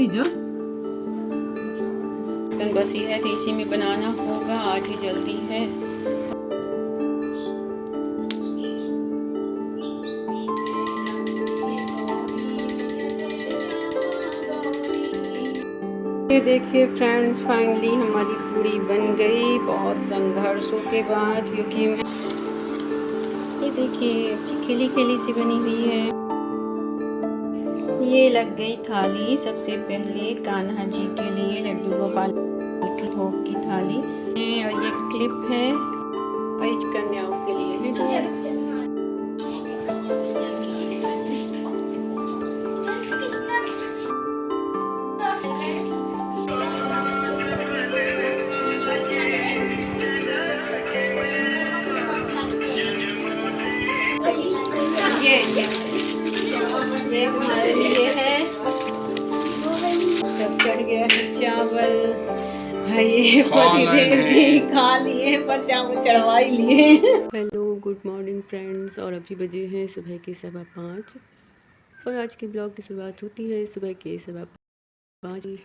लीजिए। बसी है तो इसी में बनाना होगा, आज ही जल्दी है। ये देखिए फ्रेंड्स, फाइनली हमारी पूरी बन गई बहुत संघर्षों के बाद, क्योंकि ये देखिए अच्छी खिली खिली सी बनी हुई है। ये लग गई थाली सबसे पहले कान्हा जी के लिए, लड्डू गोपाल भोग की थाली, और ये क्लिप है और कन्याओं के लिए है। ये हमारे लिए है। सब चढ़ गया है चावल, ये खा लिए पर चावल चढ़वा ही लिए। हेलो गुड मॉर्निंग फ्रेंड्स, और अभी बजे हैं सुबह के 5:15 और आज के ब्लॉग की शुरुआत होती है सुबह के 5:15।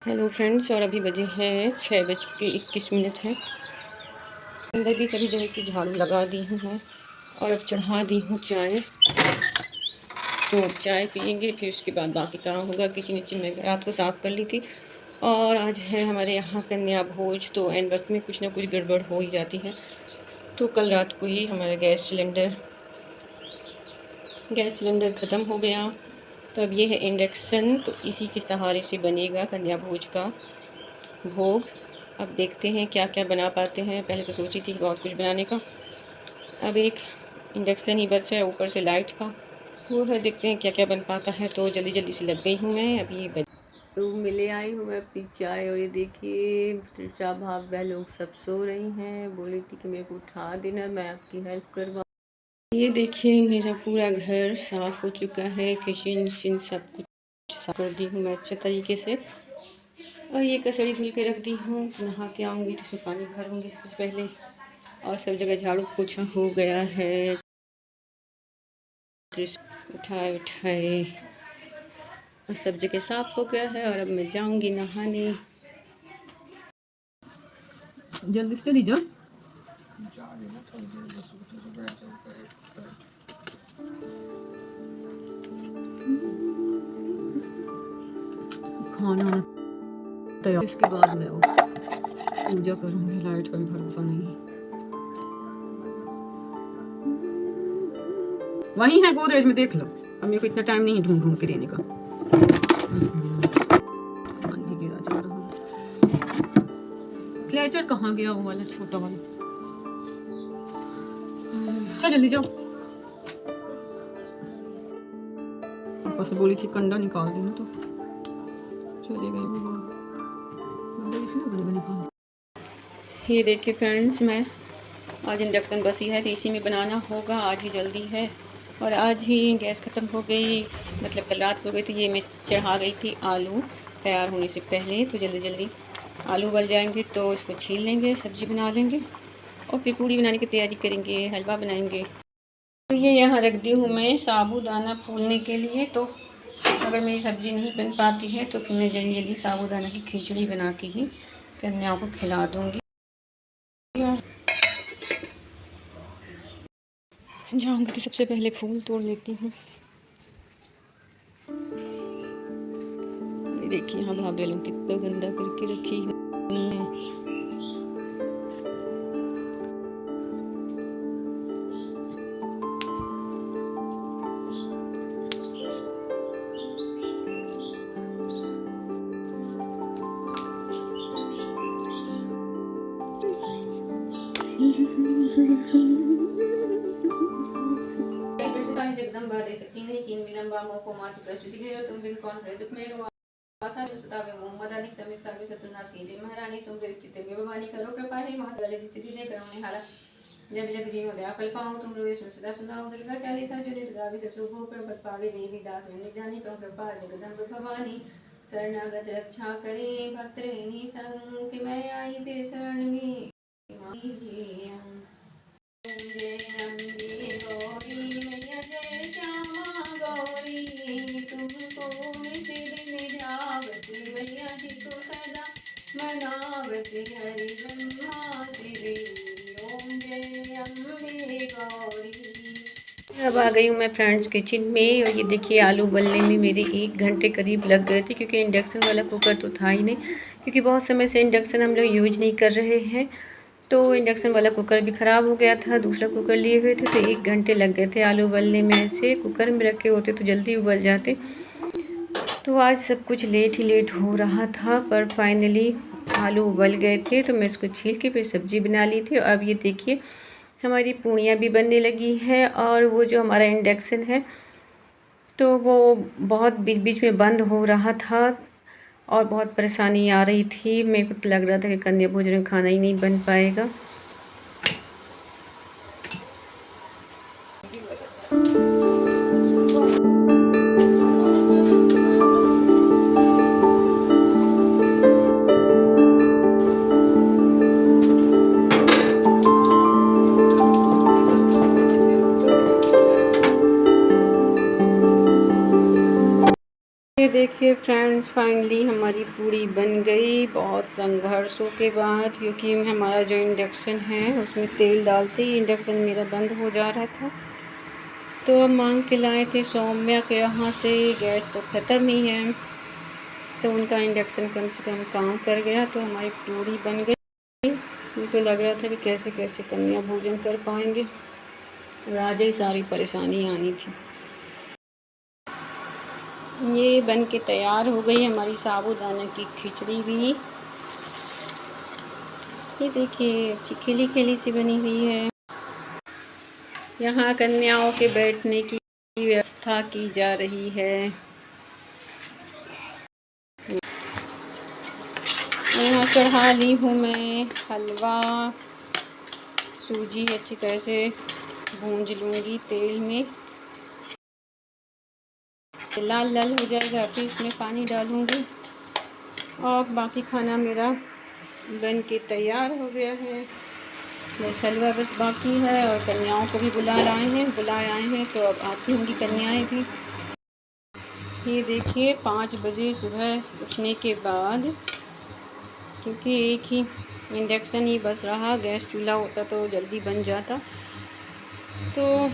हेलो फ्रेंड्स, और अभी बजे हैं 6:21 है। अंदर भी सभी जगह की झाड़ू लगा दी हूँ मैं, और अब चढ़ा दी हूँ चाय। तो चाय पियेंगे, फिर उसके बाद बाकी काम होगा। किचन विचन में रात को साफ़ कर ली थी, और आज है हमारे यहाँ कन्या भोज, तो एंड वक्त में कुछ ना कुछ गड़बड़ हो ही जाती है। तो कल रात को ही हमारा गैस सिलेंडर ख़त्म हो गया। तो अब ये है इंडक्शन, तो इसी के सहारे से बनेगा कन्या भोज का भोग। अब देखते हैं क्या क्या बना पाते हैं। पहले तो सोची थी बहुत कुछ बनाने का, अब एक इंडक्शन ही बचा है, ऊपर से लाइट का वो है। देखते हैं क्या क्या बन पाता है। तो जल्दी जल्दी से लग गई हूँ मैं। अभी रूम में ले आई हूँ मैं अपनी चाय, और ये देखिए त्रिचा भाभी लोग सब सो रही हैं। बोली थी कि मेरे को उठा देना, मैं आपकी हेल्प करवा। ये देखिए मेरा पूरा घर साफ़ हो चुका है, किचन विचन सब कुछ साफ कर दी हूँ मैं अच्छे तरीके से। और ये कसड़ी धुल के रख दी हूँ, नहा के आऊँगी तो उसमें पानी भरूँगी सबसे पहले। और सब जगह झाड़ू पोछा हो गया है, उठाए और सब जगह साफ़ हो गया है। और अब मैं जाऊँगी नहाने। जल्दी से चली जाओ। खाना तैयार, इसके बाद मैं वो पूजा करूँगी। लाइट का भी भरोसा नहीं है। वहीं है गोदरेज में, देख लो। अब मेरे को इतना टाइम नहीं है ढूंढ ढूंढ के देने का। पानी गिरा जा रहा है। क्लेचर कहाँ गया वो वाला छोटा वाला? चल जल्दी जाओ। ऊपर से बोली थी कंडा निकाल देना, तो चले गए वो। ये देखिए फ्रेंड्स, मैं आज इंडक्शन बसी है तो इसी में बनाना होगा, आज ही जल्दी है। और आज ही गैस ख़त्म हो गई, मतलब कल रात हो गई। तो ये मैं चढ़ा गई थी आलू तैयार होने से पहले। तो जल्दी जल्दी आलू उबल जाएंगे तो इसको छील लेंगे, सब्ज़ी बना लेंगे, और फिर पूड़ी बनाने की तैयारी करेंगे, हलवा बनाएंगे। तो ये यहाँ रख दी हूँ मैं साबूदाना फूलने के लिए। तो अगर मेरी सब्ज़ी नहीं बन पाती है तो फिर मैं जल्दी जल्दी साबूदाना की खिचड़ी बना के ही कन्याओं को खिला दूँगी। जाऊँगी तो सबसे पहले फूल तोड़ लेती हूँ। देखिए यहाँ भाभी लोग कितना गंदा करके रखी है। जगदम्बा दे सकती नहीं, किन विलंबा मोको मातु कष्ट दिखे तुम बिन कौन हृदय में मदानिक समेत सर्व शत्रुनाश कीजिए। महारानी सुमदेव भगवानी करो कृपा है महाकाली सिद्धि दे करुणे हाला जब जग जीव दया फल पाऊँ तुम रोए सदा सुनाओ दुर्गा चालीसा जो नित गावे सब शुभ प्रपद पावे देवी दास जानी करो कृपा जगदम्ब भवानी शरणागत रक्षा करे भक्त रहनी संग कि मैं आई तेरे शरण में कीजिए। जय अम्बे गौरी मैया जय श्यामा गौरी तुमको नित दिन जावती मैया जी को सदा मनावती हरि ब्रह्मा शिवे ओम जय अम्बे गौरी। अब आ गई हूँ मैं फ्रेंड्स किचन में और ये देखिए आलू उबलने में मेरे 1 घंटे करीब लग गए थे क्योंकि इंडक्शन वाला कुकर तो था ही नहीं, क्योंकि बहुत समय से इंडक्शन हम लोग यूज नहीं कर रहे हैं। तो इंडक्शन वाला कुकर भी ख़राब हो गया था, दूसरा कुकर लिए हुए थे तो 1 घंटे लग गए थे आलू उबलने में। ऐसे कुकर में रखे होते तो जल्दी उबल जाते। तो आज सब कुछ लेट ही लेट हो रहा था, पर फाइनली आलू उबल गए थे तो मैं इसको छील के फिर सब्ज़ी बना ली थी। अब ये देखिए हमारी पूड़ियाँ भी बनने लगी हैं और वो जो हमारा इंडक्शन है तो वो बहुत बीच बीच में बंद हो रहा था और बहुत परेशानी आ रही थी। मेरे को तो लग रहा था कि कन्या भोजन खाना ही नहीं बन पाएगा। ये देखिए फ्रेंड्स फाइनली हमारी पूड़ी बन गई बहुत संघर्षों के बाद, क्योंकि हमारा जो इंडक्शन है उसमें तेल डालते ही इंडक्शन मेरा बंद हो जा रहा था। तो अब मांग के लाए थे सौम्या के यहाँ से, गैस तो ख़त्म ही है तो उनका इंडक्शन कम से कम काम कर गया तो हमारी पूड़ी बन गई। मुझे तो लग रहा था कि कैसे कैसे कन्या भोजन कर पाएंगे और आज ही सारी परेशानी आनी थी। ये बन के तैयार हो गई हमारी साबूदाना की खिचड़ी भी। ये देखिए अच्छी खिली खिली सी बनी हुई है। यहाँ कन्याओं के बैठने की व्यवस्था की जा रही है। यहाँ चढ़ा ली हूँ मैं हलवा, सूजी अच्छी तरह से भूंज लूँगी तेल में, लाल लाल हो जाएगा फिर इसमें पानी डालूँगी और बाकी खाना मेरा बन के तैयार हो गया है। बस हलवा बस बाकी है और कन्याओं को भी बुलाए आए हैं तो अब आती होंगी कन्याएं भी। ये देखिए 5 बजे सुबह उठने के बाद, क्योंकि एक ही इंडक्शन ही बस रहा, गैस चूल्हा होता तो जल्दी बन जाता, तो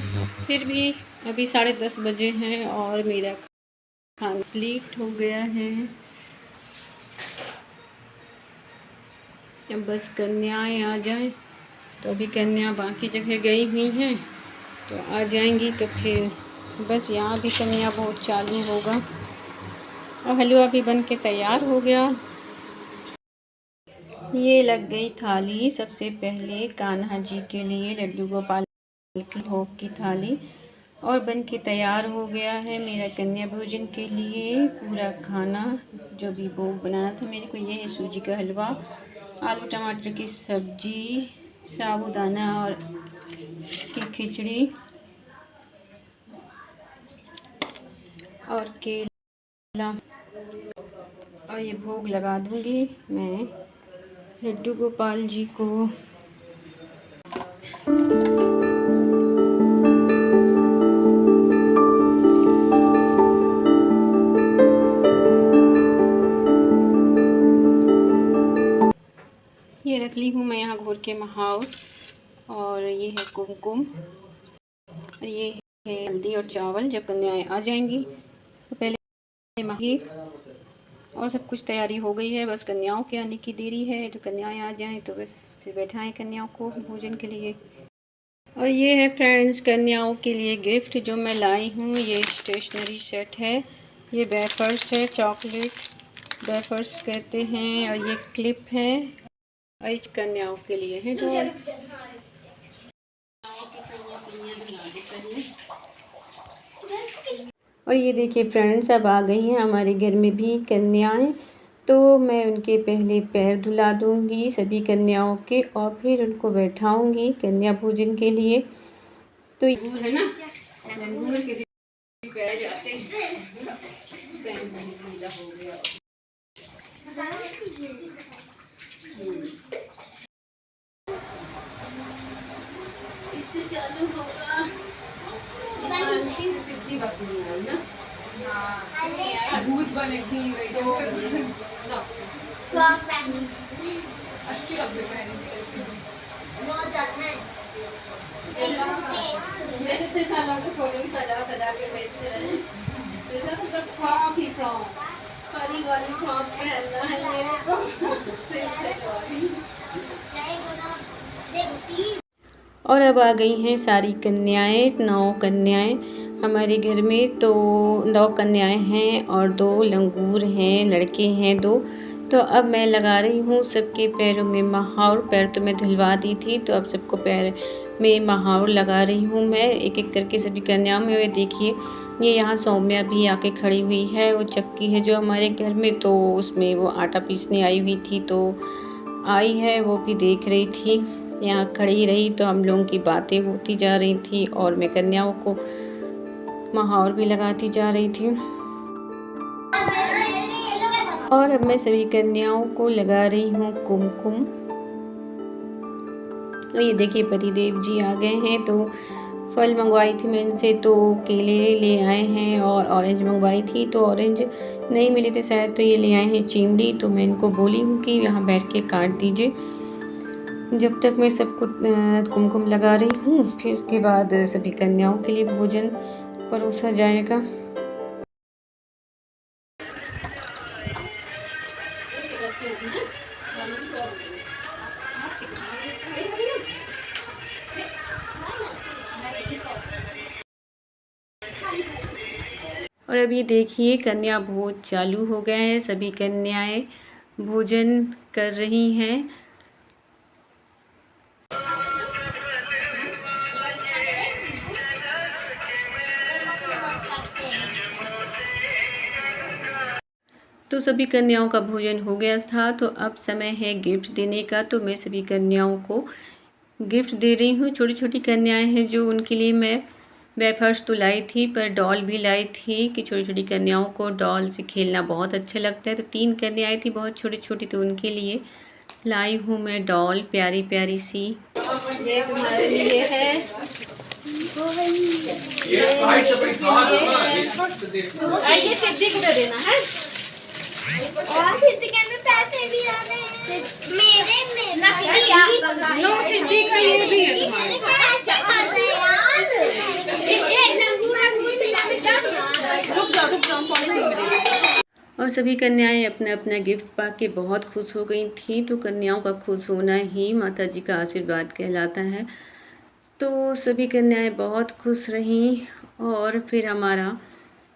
फिर भी अभी 10:30 बजे हैं और मेरा खाना कंप्लीट हो गया है। अब बस कन्याएं आ जाएं, तो अभी कन्या बाकी जगह गई हुई हैं तो आ जाएंगी तो फिर बस यहाँ भी कन्या बहुत चालू होगा। और हलवा भी बन के तैयार हो गया। ये लग गई थाली सबसे पहले कान्हा जी के लिए, लड्डू गोपाल की भोग की थाली, और बन के तैयार हो गया है मेरा कन्या भोजन के लिए पूरा खाना जो भी भोग बनाना था मेरे को। ये है सूजी का हलवा, आलू टमाटर की सब्जी, साबूदाना और की खिचड़ी और केला, और ये भोग लगा दूंगी मैं लड्डू गोपाल जी को। ये रख ली हूँ मैं यहाँ घोर के महावर, और ये है कुमकुम, ये है हल्दी और चावल। जब कन्याएं आ जाएंगी तो पहले मांगी और सब कुछ तैयारी हो गई है, बस कन्याओं के आने की देरी है। तो कन्याएं आ जाएं तो बस फिर बैठाएं कन्याओं को भोजन के लिए। और ये है फ्रेंड्स कन्याओं के लिए गिफ्ट जो मैं लाई हूँ। ये स्टेशनरी सेट है, ये वेफर्स है, चॉकलेट वेफर्स कहते हैं, और ये क्लिप है और एक कन्याओं के लिए है डॉल। और ये देखिए फ्रेंड्स, अब आ गई हैं हमारे घर में भी कन्याएं, तो मैं उनके पहले पैर धुला दूंगी सभी कन्याओं के और फिर उनको बैठाऊंगी कन्या भोजन के लिए। तो है ना, के पैर जाते हैं। हो गया। इससे चालू होगा सिद्धि बस नहीं आई ना। दूध बनेगी अच्छी कपड़े पहने इतने सालों को छोटे भी सजा सजा के भेजते रहे। फ्रॉक ही फ्रॉक, सारी वाली फ्रॉक पहनना है मेरे को। और अब आ गई हैं सारी कन्याएं, 9 कन्याएं हमारे घर में। तो 9 कन्याएं हैं और 2 लंगूर हैं, लड़के हैं 2। तो अब मैं लगा रही हूँ सबके पैरों में महावर। पैर तो मैं धुलवा दी थी, तो अब सबको पैर में महावर लगा रही हूँ मैं एक एक करके सभी कन्याओं में। वे देखिए, ये यहाँ सौम्या भी आके खड़ी हुई है। वो चक्की है जो हमारे घर में, तो उसमें वो आटा पीसने आई हुई थी, तो आई है वो भी देख रही थी, यहाँ खड़ी रही। तो हम लोगों की बातें होती जा रही थी और मैं कन्याओं को महावर भी लगाती जा रही थी। और अब मैं सभी कन्याओं को लगा रही हूँ कुमकुम। तो ये देखिए पतिदेव जी आ गए हैं। तो फल मंगवाई थी मैं इनसे, तो केले ले आए हैं और ऑरेंज मंगवाई थी, तो ऑरेंज नहीं मिले थे शायद, तो ये ले आए हैं चिमड़ी। तो मैं इनको बोली हूँ कि यहाँ बैठ के काट दीजिए जब तक मैं सबको कुमकुम लगा रही हूँ। फिर उसके बाद सभी कन्याओं के लिए भोजन परोसा जाएगा। और अब ये देखिए कन्या भोज चालू हो गया है, सभी कन्याएं भोजन कर रही हैं। तो सभी कन्याओं का भोजन हो गया था। तो अब समय है गिफ्ट देने का। तो मैं सभी कन्याओं को गिफ्ट दे रही हूँ। छोटी छोटी कन्याएं हैं जो उनके लिए मैं वेफर्स तो लाई थी, पर डॉल भी लाई थी कि छोटी छोटी कन्याओं को डॉल से खेलना बहुत अच्छा लगता है। तो 3 कन्याएं थी बहुत छोटी छोटी, तो उनके लिए लाई हूँ मैं डॉल प्यारी प्यारी सी। ये तुम्हारे लिए है, ये सिद्धि को दे देना है। और सिद्धि के में पैसे भी आ रहे हैं मेरे नो सिद्धि का ये भी है तुम्हारा। और सभी कन्याएं अपना अपना गिफ्ट पा के बहुत खुश हो गई थी। तो कन्याओं का खुश होना ही माता जी का आशीर्वाद कहलाता है। तो सभी कन्याएं बहुत खुश रहीं और फिर हमारा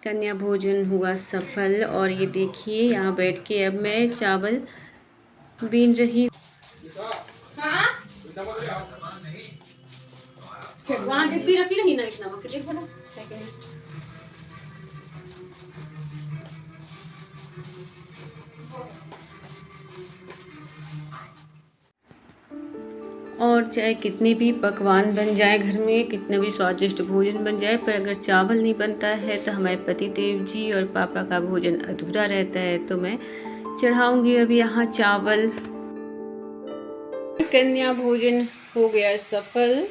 कन्या भोजन हुआ सफल। और ये देखिए यहाँ बैठ के अब मैं चावल बीन रही हूँ। वहाँ डिब्बी रखी रही ना, इतना वक्त देख बोला और चाहे कितने भी पकवान बन जाए घर में, कितना भी स्वादिष्ट भोजन बन जाए, पर अगर चावल नहीं बनता है तो हमारे पति देव जी और पापा का भोजन अधूरा रहता है। तो मैं चढ़ाऊंगी अब यहाँ चावल। कन्या भोजन हो गया सफल,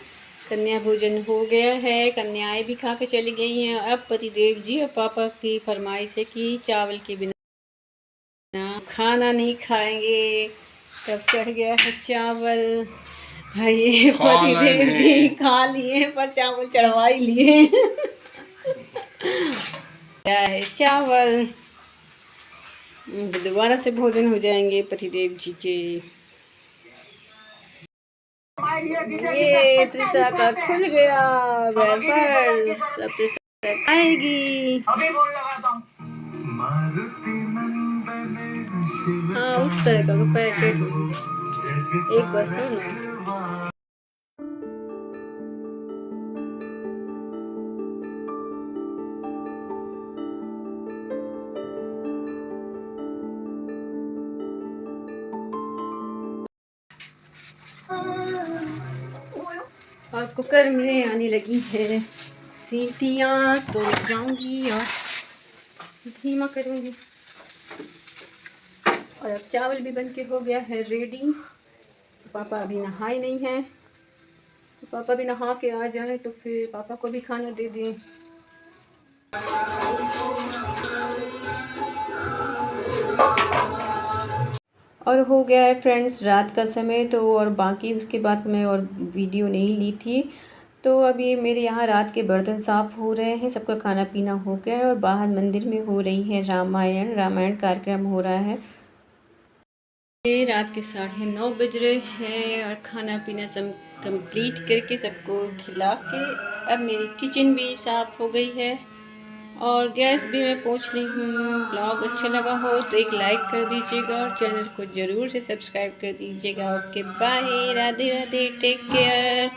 कन्या भोजन हो गया है, कन्याएं भी खा के चली गई हैं। अब पति देव जी और पापा की फरमाइश है कि चावल के बिना खाना नहीं खाएंगे। तब चढ़ गया है चावल। ये पति देव जी खा लिए पर चावल चढ़वा ही लिए। क्या है चावल, दोबारा से भोजन हो जाएंगे पति देव जी के। ये त्रिशा का खुल गया वेफर्स, अब त्रिशा खाएगी। हाँ उस तरह का पैकेट एक बस ना। और कुकर में आने लगी है सीटियाँ, तो जाऊंगी और धीमा करूंगी। और अब चावल भी बन के हो गया है रेडी। पापा अभी नहाए नहीं हैं, तो पापा भी नहा के आ जाए तो फिर पापा को भी खाना दे दें। और हो गया है फ्रेंड्स रात का समय, तो और बाकी उसके बाद मैं और वीडियो नहीं ली थी। तो अब ये मेरे यहाँ रात के बर्तन साफ़ हो रहे हैं, सबका खाना पीना हो गया है और बाहर मंदिर में हो रही है रामायण कार्यक्रम हो रहा है। ये रात के 9:30 बज रहे हैं और खाना पीना सब कंप्लीट करके सबको खिला के अब मेरी किचन भी साफ़ हो गई है और गैस भी मैं पोंछ ली हूँ। ब्लॉग अच्छा लगा हो तो एक लाइक कर दीजिएगा और चैनल को ज़रूर से सब्सक्राइब कर दीजिएगा। Okay bye, Radhe Radhe, take care.